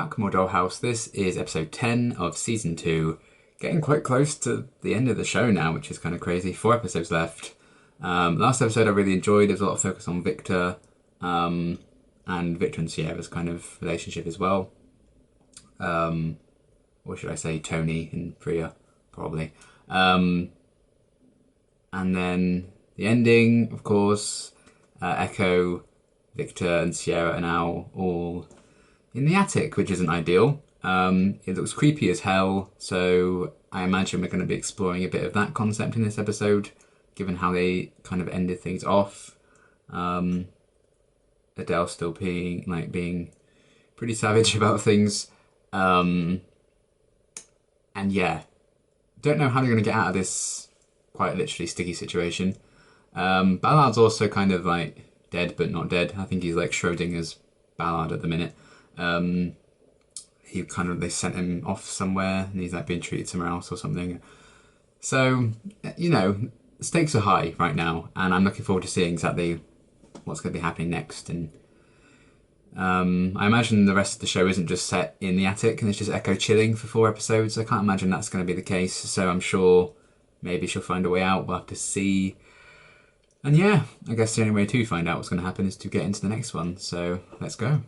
Back more Dollhouse. This is episode 10 of season 2. Getting quite close to the end of the show now, which is kind of crazy. 4 episodes left. Last episode I really enjoyed. There's a lot of focus on Victor, and Victor and Sierra's kind of relationship as well. Or should I say Tony and Priya, probably. And then the ending, of course, Echo, Victor and Sierra are now all in the attic, which isn't ideal. It looks creepy as hell, so I imagine we're going to be exploring a bit of that concept in this episode, given how they kind of ended things off. Adele still being pretty savage about things. And yeah, don't know how they're going to get out of this quite literally sticky situation. Ballard's also kind of like dead but not dead. I think he's like Schrodinger's Ballard at the minute. They sent him off somewhere and he's like being treated somewhere else or something. So, you know, stakes are high right now and I'm looking forward to seeing exactly what's going to be happening next. And I imagine the rest of the show isn't just set in the attic and it's just Echo chilling for 4 episodes. I can't imagine that's going to be the case. So I'm sure maybe she'll find a way out. We'll have to see. And yeah, I guess the only way to find out what's going to happen is to get into the next one. So let's go.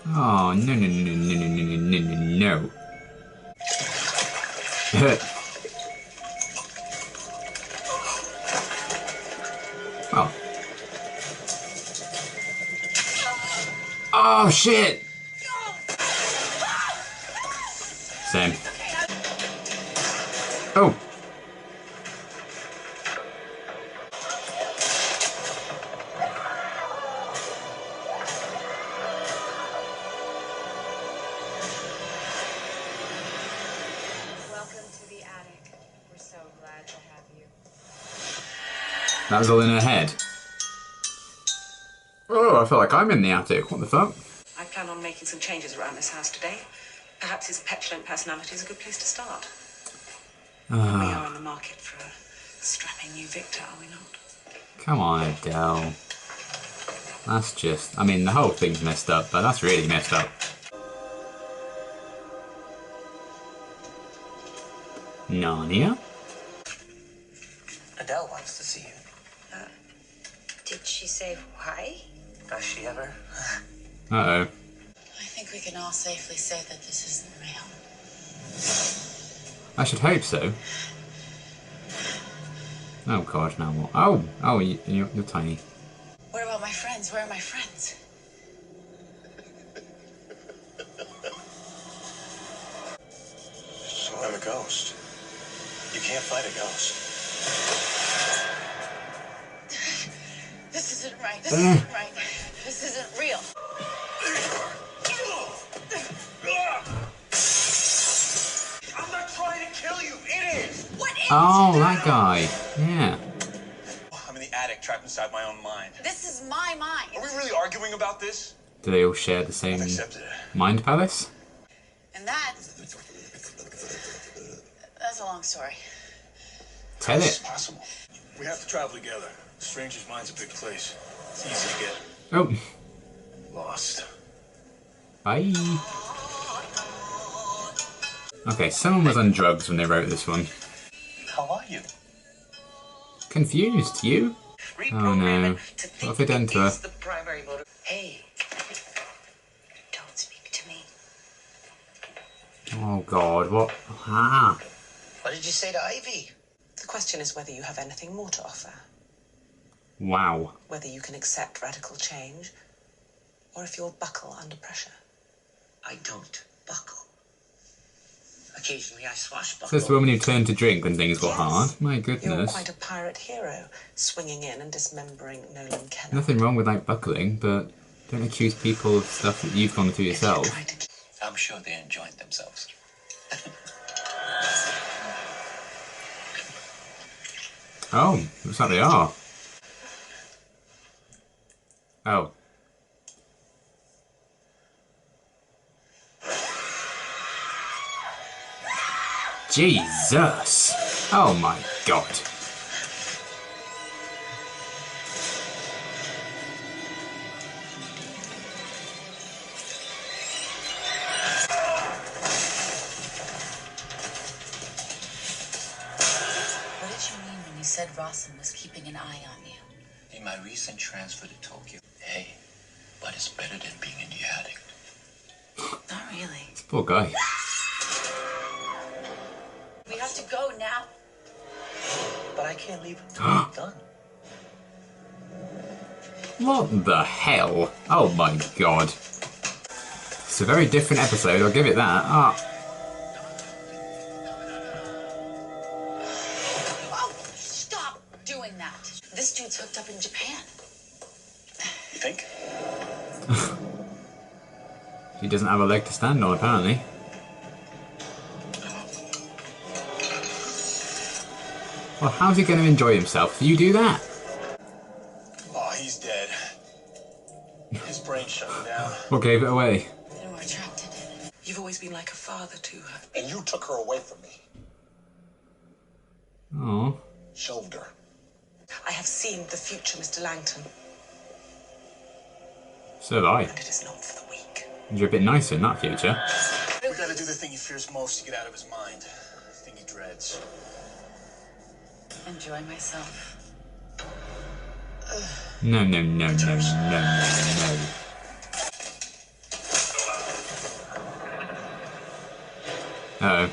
Oh, no, no, no, no, no, no, no, no, no. Well. Oh, shit! Same. Oh! That was all in her head. Oh, I feel like I'm in the attic. What the fuck? I plan on making some changes around this house today. Perhaps his petulant personality is a good place to start. We are in the market for a strapping new Victor, are we not? Come on, Adele. That's just... I mean, the whole thing's messed up, but that's really messed up. Narnia? Adele wants to see you. Did she say why? Does she ever? Uh-oh. I think we can all safely say that this isn't real. I should hope so. Oh god, now what? Oh, you're tiny. What about my friends? Where are my friends? So I'm a ghost. You can't fight a ghost. This isn't right. This isn't right. This isn't real. I'm not trying to kill you. It is. What is Oh, it? that guy. Yeah. I'm in the attic, trapped inside my own mind. This is my mind. Are we really arguing about this? Do they all share the same I've accepted it. mind palace? And that's a long story. Tell This is it. possible. We have to travel together. Stranger's mind's a big place. It's easy to get Oh. lost. Bye. Okay, someone was on drugs when they wrote this one. How are you? Confused, you? Oh no. What have they done to her? The primary motive. Hey, don't speak to me. Oh god, what? Ah. What did you say to Ivy? The question is whether you have anything more to offer. Wow. Whether you can accept radical change, or if you'll buckle under pressure. I don't buckle. Occasionally I swashbuckle. Says the woman who turned to drink when things got Yes. hard. My You're goodness. quite a pirate hero, swinging in and dismembering Nolan Kenneth. Nothing wrong with like buckling, but don't accuse people of stuff that you've gone through yourself. I'm sure they enjoyed themselves. Oh, looks like they are. Oh. Jesus! Oh my god. Rawson was keeping an eye on you. In my recent transfer to Tokyo. Hey, but it's better than being in the attic. Not really. This poor guy. We have to go now. But I can't leave until I'm done. What the hell? Oh my god. It's a very different episode, I'll give it that. Ah. Oh, stop doing that. This dude's hooked up in Japan. You think? He doesn't have a leg to stand on, apparently. Well, how's he going to enjoy himself? Do you do that? Oh, he's dead. His brain shut down. What gave it away? You were attracted. You've always been like a father to her. And you took her away from me. Oh. Shelved her. I have seen the future, Mr. Langton, So have I. and it is not for the weak. You're a bit nicer in that future. We gotta do the thing he fears most to get out of his mind. The thing he dreads. Enjoy myself. No, no, no, no, no, no, no. Uh-oh.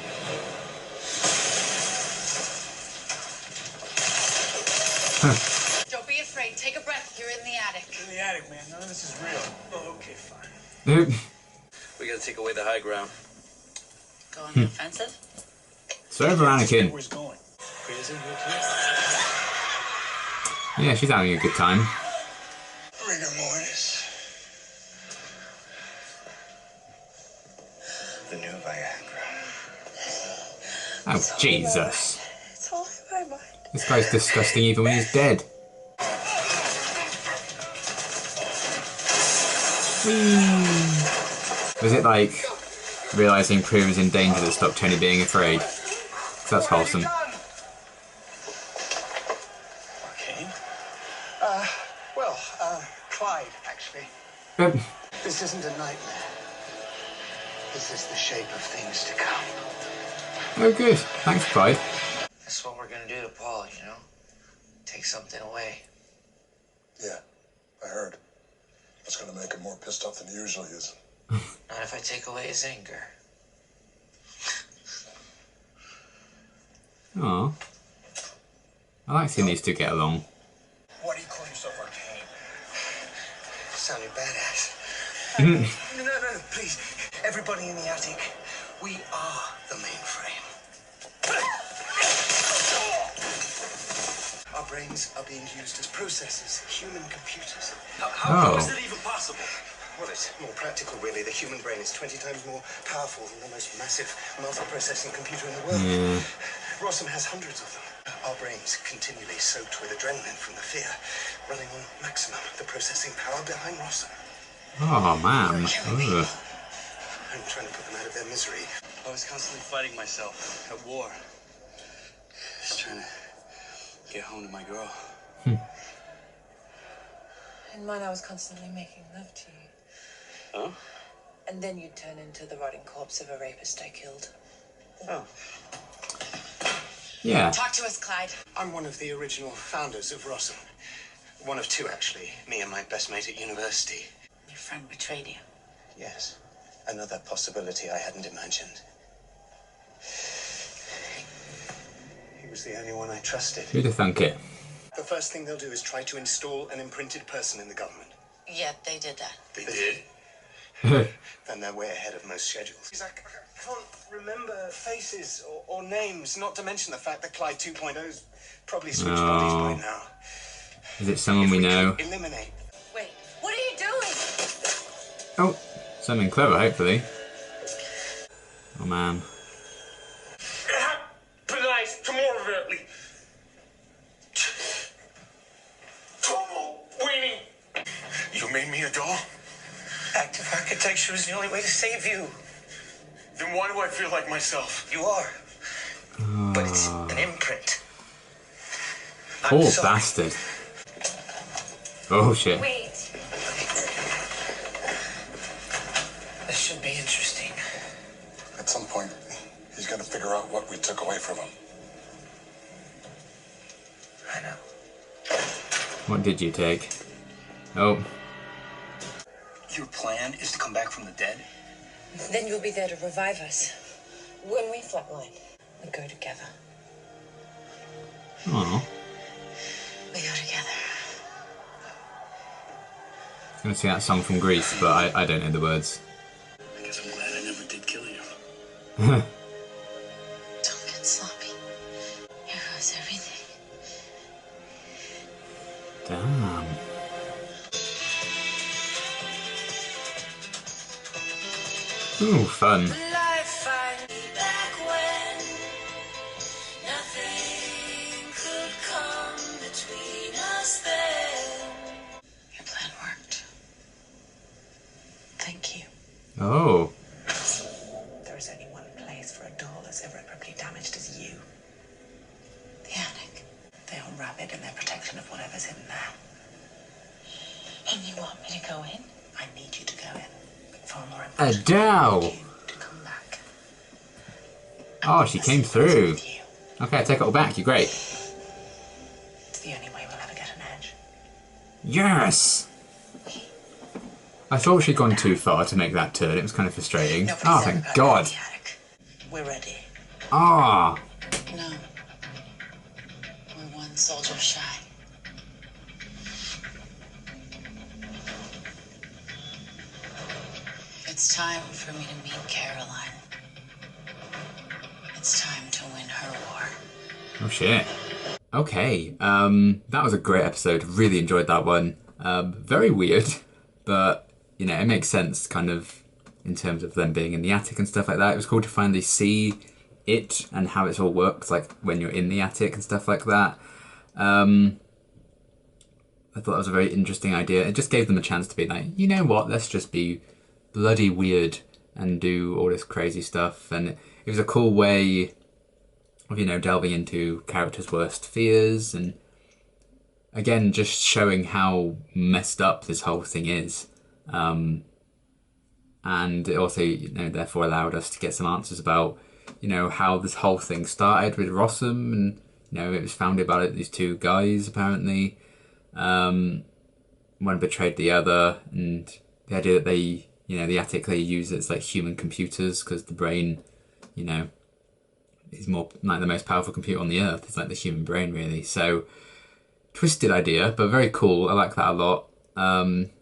Don't be afraid. Take a breath. You're in the attic. In the attic, man. None of this is real. Oh, okay, fine. We gotta take away the high ground. Go on the offensive? So over Anakin. Where he's going. Crazy, you Yeah, she's having a good time. Rigor mortis. The new Viagra. Oh, Jesus. It's all in my mind. This guy's disgusting even when he's dead. Was it like realising Prue was in danger that stopped Tony being afraid? 'Cause that's wholesome. Okay. Clyde, actually. This isn't a nightmare. This is the shape of things to come. Oh, good. Thanks, Clyde. That's what we're gonna do to Paul, you know? Take something away. Yeah, I heard. It's gonna make him more pissed off than he usually is. Not if I take away his anger. Aw. I like seeing these two get along. Why do you call yourself Arcane? Sounded badass. No, please. Everybody in the attic. We are the mainframe. Our brains are being used as processors, human computers. How Oh. is that even possible? Well, it's more practical, really. The human brain is 20 times more powerful than the most massive multi-processing computer in the world. Yeah. Rawson has hundreds of them. Our brains continually soaked with adrenaline from the fear, running on maximum the processing power behind Rawson. Oh, man. Ugh. I'm trying to put them out of their misery. I was constantly fighting myself at war. Just trying to get home to my girl. In mine, I was constantly making love to you. Huh? And then you'd turn into the rotting corpse of a rapist I killed. Oh. Yeah. Talk to us, Clyde. I'm one of the original founders of Rawson. One of two, actually. Me and my best mate at university. Your friend betrayed you. Yes. Another possibility I hadn't imagined. He was the only one I trusted. Who'd have thunk it? The first thing they'll do is try to install an imprinted person in the government. Yeah, they did that. They did? Then they're way ahead of most schedules. I can't remember faces or names, not to mention the fact that Clyde 2.0's probably switched bodies by now. Is it someone If we know? could eliminate. Wait, what are you doing? Oh, something clever, hopefully. Oh, man. Nice, tomorrow, Vertley. Weenie. You made me a doll? Active architecture is the only way to save you. Then why do I feel like myself? You are. But it's an imprint. I'm Poor sorry. bastard. Oh, shit. Wait. This should be interesting. At some point, he's gonna figure out what we took away from him. I know. What did you take? Oh. Your plan is to come back from the dead? Then you'll be there to revive us. When we flatline, we go together. Aww. We go together. I'm gonna sing that song from Greece, but I don't know the words. I guess I'm glad I never did kill you. Don't get sloppy. Here goes everything. Damn. Ooh, fun. Will I find you back when nothing could come between us then? Your plan worked. Thank you. Oh. There is only one place for a doll as irreparably damaged as you. The attic. They are rabid in their protection of whatever's in there. And you want me to go in? I need you to go in. But far more A important, doll. I need you to come back. Oh, she came through. With you. Okay, I take it all back. You're great. It's the only way we'll ever get an edge. Yes. I thought she'd gone too far to make that turn. It was kind of frustrating. Nobody's Oh, ever thank got God. in the attic. We're ready. Ah. No. We're one soldier shy. It's time for me to meet Caroline. It's time to win her war. Oh shit. Okay. That was a great episode. Really enjoyed that one. Very weird, but you know, it makes sense kind of in terms of them being in the attic and stuff like that. It was cool to finally see it and how it all works, like when you're in the attic and stuff like that. I thought that was a very interesting idea. It just gave them a chance to be like, you know what, let's just be bloody weird and do all this crazy stuff. And it was a cool way of, you know, delving into characters' worst fears and again, just showing how messed up this whole thing is. And it also, you know, therefore allowed us to get some answers about, you know, how this whole thing started with Rossum, and, you know, it was founded by these two guys, apparently. One betrayed the other, and the idea that they, you know, the attic they use it's like human computers, because the brain, you know, is more like the most powerful computer on the earth. It's like the human brain, really. So, twisted idea, but very cool. I like that a lot.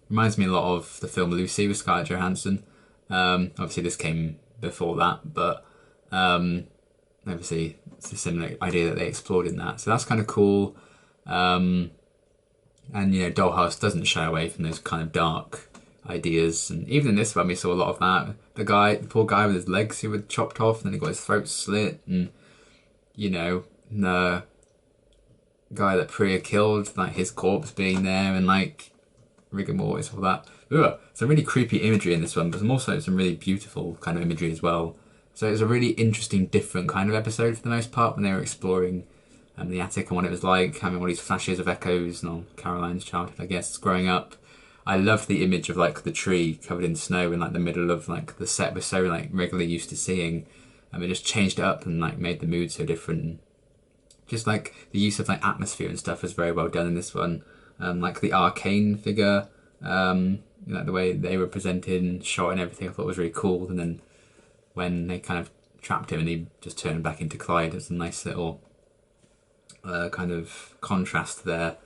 Reminds me a lot of the film Lucy with Scarlett Johansson. Obviously this came before that, but obviously it's a similar idea that they explored in that. So that's kind of cool. And you know, Dollhouse doesn't shy away from those kind of dark ideas. And even in this one, we saw a lot of that. The poor guy with his legs who were chopped off, and then he got his throat slit, and you know, the guy that Priya killed, like his corpse being there, and like rigor mortis, all that. Ugh. Some really creepy imagery in this one, but also some really beautiful kind of imagery as well. So it was a really interesting, different kind of episode for the most part when they were exploring the attic and what it was like, having all these flashes of echoes and on Caroline's childhood, I guess, growing up. I loved the image of like the tree covered in snow in like the middle of like the set we're so like regularly used to seeing. It just changed it up and like made the mood so different. Just like the use of like atmosphere and stuff was very well done in this one. Like the arcane figure, you know, the way they were presented and shot and everything, I thought was really cool. And then when they kind of trapped him and he just turned back into Clyde, it was a nice little kind of contrast there.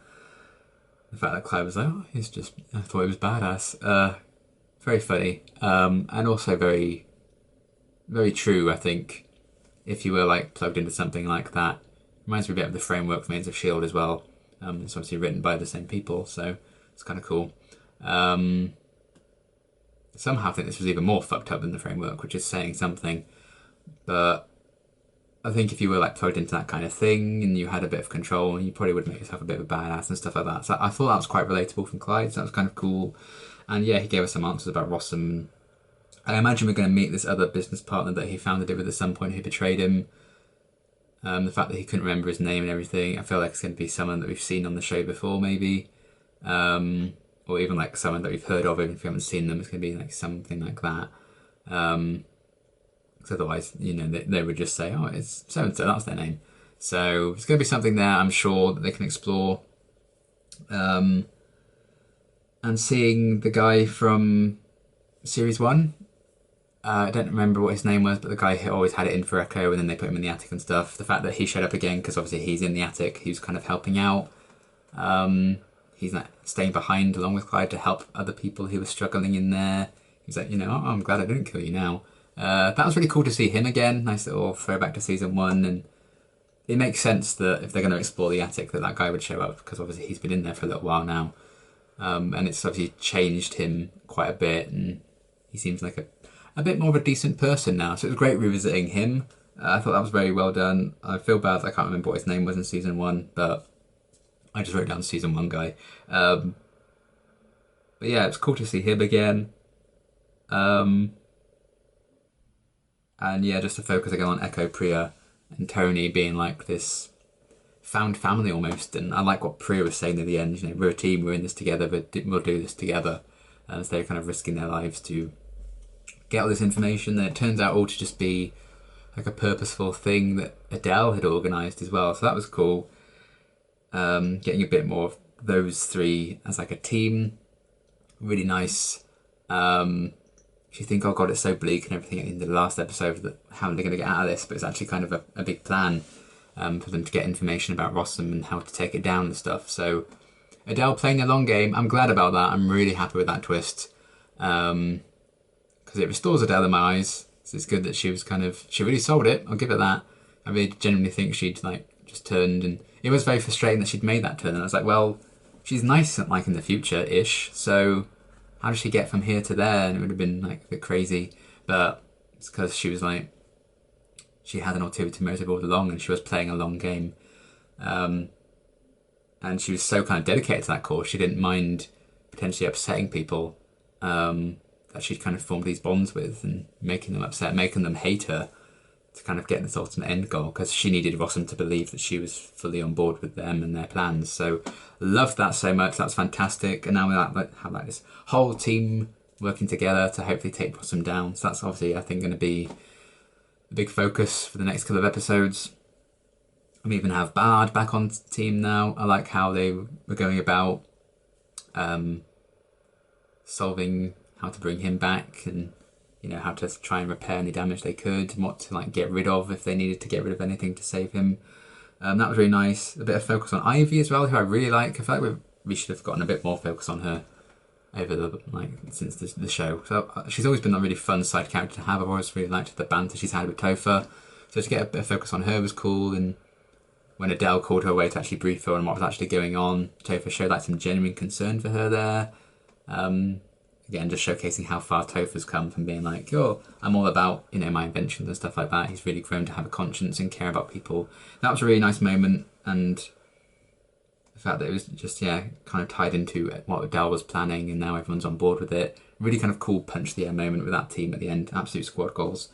The fact that Clyde was like, oh, he's just, I thought he was badass. Very funny, and also very, very true, I think. If you were like plugged into something like that, reminds me a bit of the framework for Maids of S.H.I.E.L.D. as well. It's obviously written by the same people, so it's kind of cool. Somehow I think this was even more fucked up than the framework, which is saying something. But I think if you were like plugged into that kind of thing and you had a bit of control, you probably would make yourself a bit of a badass and stuff like that. So I thought that was quite relatable from Clyde, so that was kind of cool. And yeah, he gave us some answers about Rossum. I imagine we're going to meet this other business partner that he founded it with at some point who betrayed him. The fact that he couldn't remember his name and everything, I feel like it's going to be someone that we've seen on the show before, maybe. Or even like someone that we've heard of, even if we haven't seen them, it's going to be like something like that. Because otherwise, you know, they would just say, oh, it's so-and-so, that's their name. So it's going to be something there, I'm sure, that they can explore. And seeing the guy from series 1, I don't remember what his name was, but the guy who always had it in for Echo, and then they put him in the attic and stuff. The fact that he showed up again, because obviously he's in the attic, he was kind of helping out. He's like staying behind along with Clyde to help other people who were struggling in there. He's like, oh, I'm glad I didn't kill you now. That was really cool to see him again. Nice little throwback to season 1, and it makes sense that if they're going to explore the attic, that guy would show up, because obviously he's been in there for a little while now. And it's obviously changed him quite a bit, and he seems like a bit more of a decent person now. So it was great revisiting him. I thought that was very well done. I feel bad that I can't remember what his name was in season 1, but I just wrote down season 1 guy. But yeah, it's cool to see him again. And yeah, just to focus again on Echo, Priya, and Tony being like this found family almost. And I like what Priya was saying at the end. We're a team. We're in this together. We'll do this together. And so they're kind of risking their lives to get all this information. And it turns out all to just be like a purposeful thing that Adele had organised as well. So that was cool. Getting a bit more of those three as like a team. Really nice. If you think, oh god, it's so bleak and everything in the last episode, that how are they going to get out of this? But it's actually kind of a big plan for them to get information about Rossum and how to take it down and stuff. So Adele playing the long game, I'm glad about that. I'm really happy with that twist. Because it restores Adele in my eyes. So it's good that she really sold it, I'll give it that. I really genuinely think she'd like just turned, and it was very frustrating that she'd made that turn. And I was like, well, she's nice like in the future-ish, so how does she get from here to there? And it would have been like a bit crazy, but it's because she was like, she had an ulterior motive all along, and she was playing a long game. And she was so kind of dedicated to that cause, she didn't mind potentially upsetting people that she'd kind of formed these bonds with, and making them upset, making them hate her, to kind of get this ultimate end goal, because she needed Rossum to believe that she was fully on board with them and their plans. So loved that so much. That's fantastic. And now we have like this whole team working together to hopefully take Rossum down. So that's obviously, I think, going to be a big focus for the next couple of episodes. We even have Ballard back on team now. I like how they were going about solving how to bring him back, and how to try and repair any damage they could, and what to like get rid of if they needed to get rid of anything to save him. That was really nice. A bit of focus on Ivy as well, who I really like. I feel like we should have gotten a bit more focus on her over since the show. So she's always been a really fun side character to have. I've always really liked the banter she's had with Topher. So to get a bit of focus on her was cool. And when Adele called her away to actually brief her on what was actually going on, Topher showed like some genuine concern for her there. Again, just showcasing how far Topher's come from being like, oh, I'm all about, my inventions and stuff like that. He's really grown to have a conscience and care about people. That was a really nice moment, and the fact that it was just, kind of tied into what Adele was planning, and now everyone's on board with it. Really kind of cool punch the air moment with that team at the end. Absolute squad goals.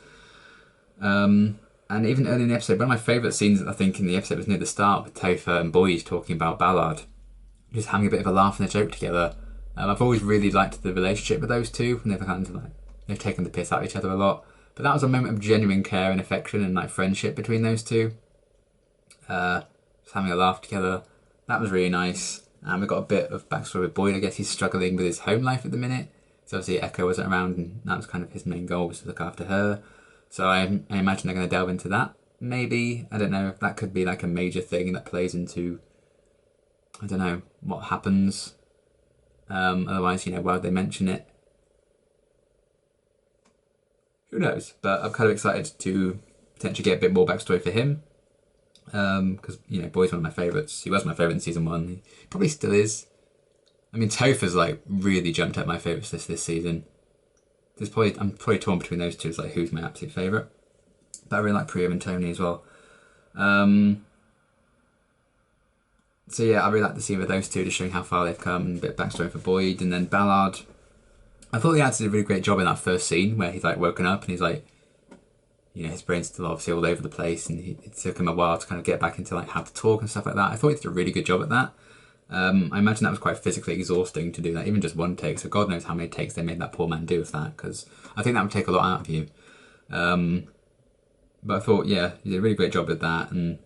And even early in the episode, one of my favourite scenes, I think, in the episode was near the start with Topher and Boyd talking about Ballard. Just having a bit of a laugh and a joke together. I've always really liked the relationship with those two, and they've taken the piss out of each other a lot. But that was a moment of genuine care and affection and like friendship between those two. Just having a laugh together. That was really nice. And we got a bit of backstory with Boyd. I guess he's struggling with his home life at the minute. So obviously Echo wasn't around, and that was kind of his main goal, was to look after her. So I imagine they're going to delve into that. Maybe, I don't know, that could be like a major thing that plays into, I don't know, what happens. Otherwise, why would they mention it? Who knows? But I'm kind of excited to potentially get a bit more backstory for him. Because, Boyd's one of my favourites. He was my favourite in season 1. He probably still is. I mean, Topher's like really jumped up my favourites this season. I'm probably torn between those two. It's like, who's my absolute favourite? But I really like Priya and Tony as well. So yeah, I really like the scene with those two, just showing how far they've come, and a bit of backstory for Boyd. And then Ballard, I thought the actor did a really great job in that first scene where he's like woken up and he's like, his brain's still obviously all over the place, and it took him a while to kind of get back into like how to talk and stuff like that. I thought he did a really good job at that. I imagine that was quite physically exhausting to do that, even just one take. So God knows how many takes they made that poor man do with that, because I think that would take a lot out of you. But I thought, he did a really great job with that, and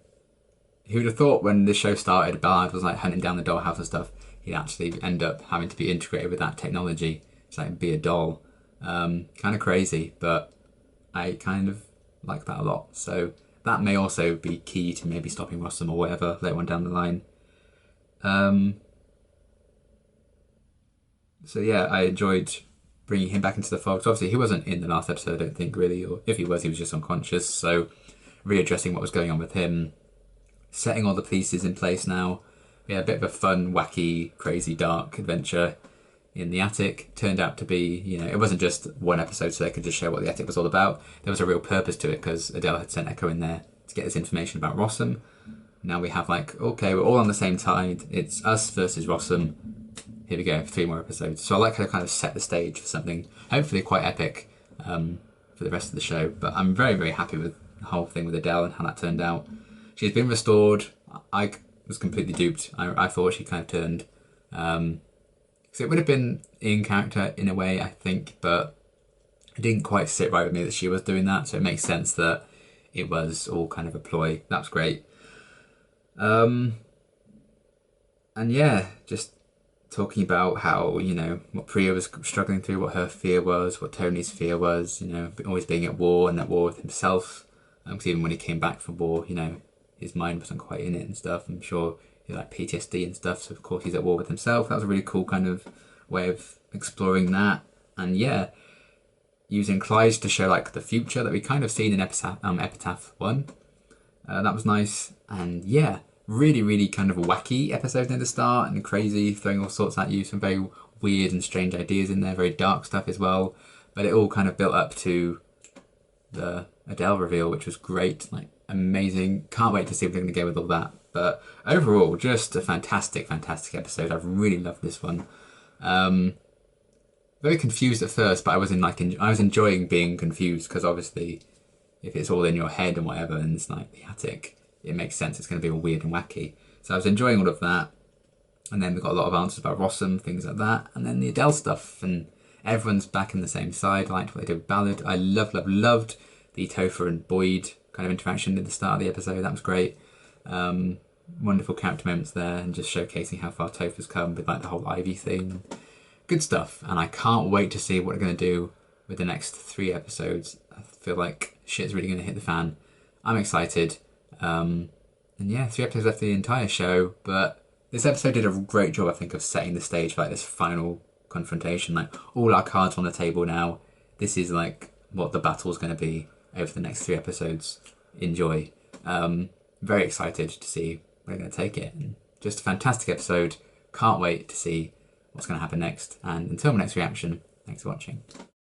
Who would have thought when the show started, Ballard was like hunting down the dollhouse and stuff, he'd actually end up having to be integrated with that technology to like be a doll. Kind of crazy, but I kind of like that a lot. So that may also be key to maybe stopping Rossum or whatever later on down the line. So yeah, I enjoyed bringing him back into the fold. So obviously he wasn't in the last episode, I don't think, really, or if he was just unconscious. So readdressing what was going on with him, setting all the pieces in place now. We had a bit of a fun, wacky, crazy, dark adventure in the attic. Turned out to be, it wasn't just one episode so they could just show what the attic was all about. There was a real purpose to it because Adele had sent Echo in there to get this information about Rossum. Now we have okay, we're all on the same tide. It's us versus Rossum. Here we go, 3 more episodes. So I like how to kind of set the stage for something hopefully quite epic for the rest of the show. But I'm very, very happy with the whole thing with Adele and how that turned out. She's been restored. I was completely duped. I thought she kind of turned. So it would have been in character in a way, I think, but it didn't quite sit right with me that she was doing that. So it makes sense that it was all kind of a ploy. That was great. And yeah, just talking about how, what Priya was struggling through, what her fear was, what Tony's fear was, always being at war and at war with himself. Because even when he came back from war, his mind wasn't quite in it and stuff. I'm sure he had like PTSD and stuff, so of course he's at war with himself. That was a really cool kind of way of exploring that. And yeah, using Clyde to show like the future that we kind of seen in Epitaph 1. That was nice. And yeah, really, really kind of wacky episode near the start and crazy, throwing all sorts at you. Some very weird and strange ideas in there, very dark stuff as well. But it all kind of built up to the Adele reveal, which was great, like amazing. Can't wait to see what they're going to go with all that. But overall, just a fantastic, fantastic episode. I've really loved this one. Very confused at first, but I was enjoying being confused because obviously, if it's all in your head and whatever, and it's like the attic, it makes sense. It's going to be all weird and wacky. So I was enjoying all of that. And then we got a lot of answers about Rossum, things like that. And then the Adele stuff, and everyone's back in the same side. I liked what they did with Ballard. I loved the Topher and Boyd kind of interaction at the start of the episode. That was great. Wonderful character moments there, and just showcasing how far Topher's come with like the whole Ivy thing. Good stuff. And I can't wait to see what they're going to do with the next 3 episodes. I feel like shit's really going to hit the fan. I'm excited. And yeah, 3 episodes left of the entire show, but this episode did a great job, I think, of setting the stage for like this final confrontation. Like all our cards on the table now. This is like what the battle's going to be over the next 3 episodes. Enjoy. Very excited to see where they're going to take it. And just a fantastic episode. Can't wait to see what's going to happen next. And until my next reaction, thanks for watching.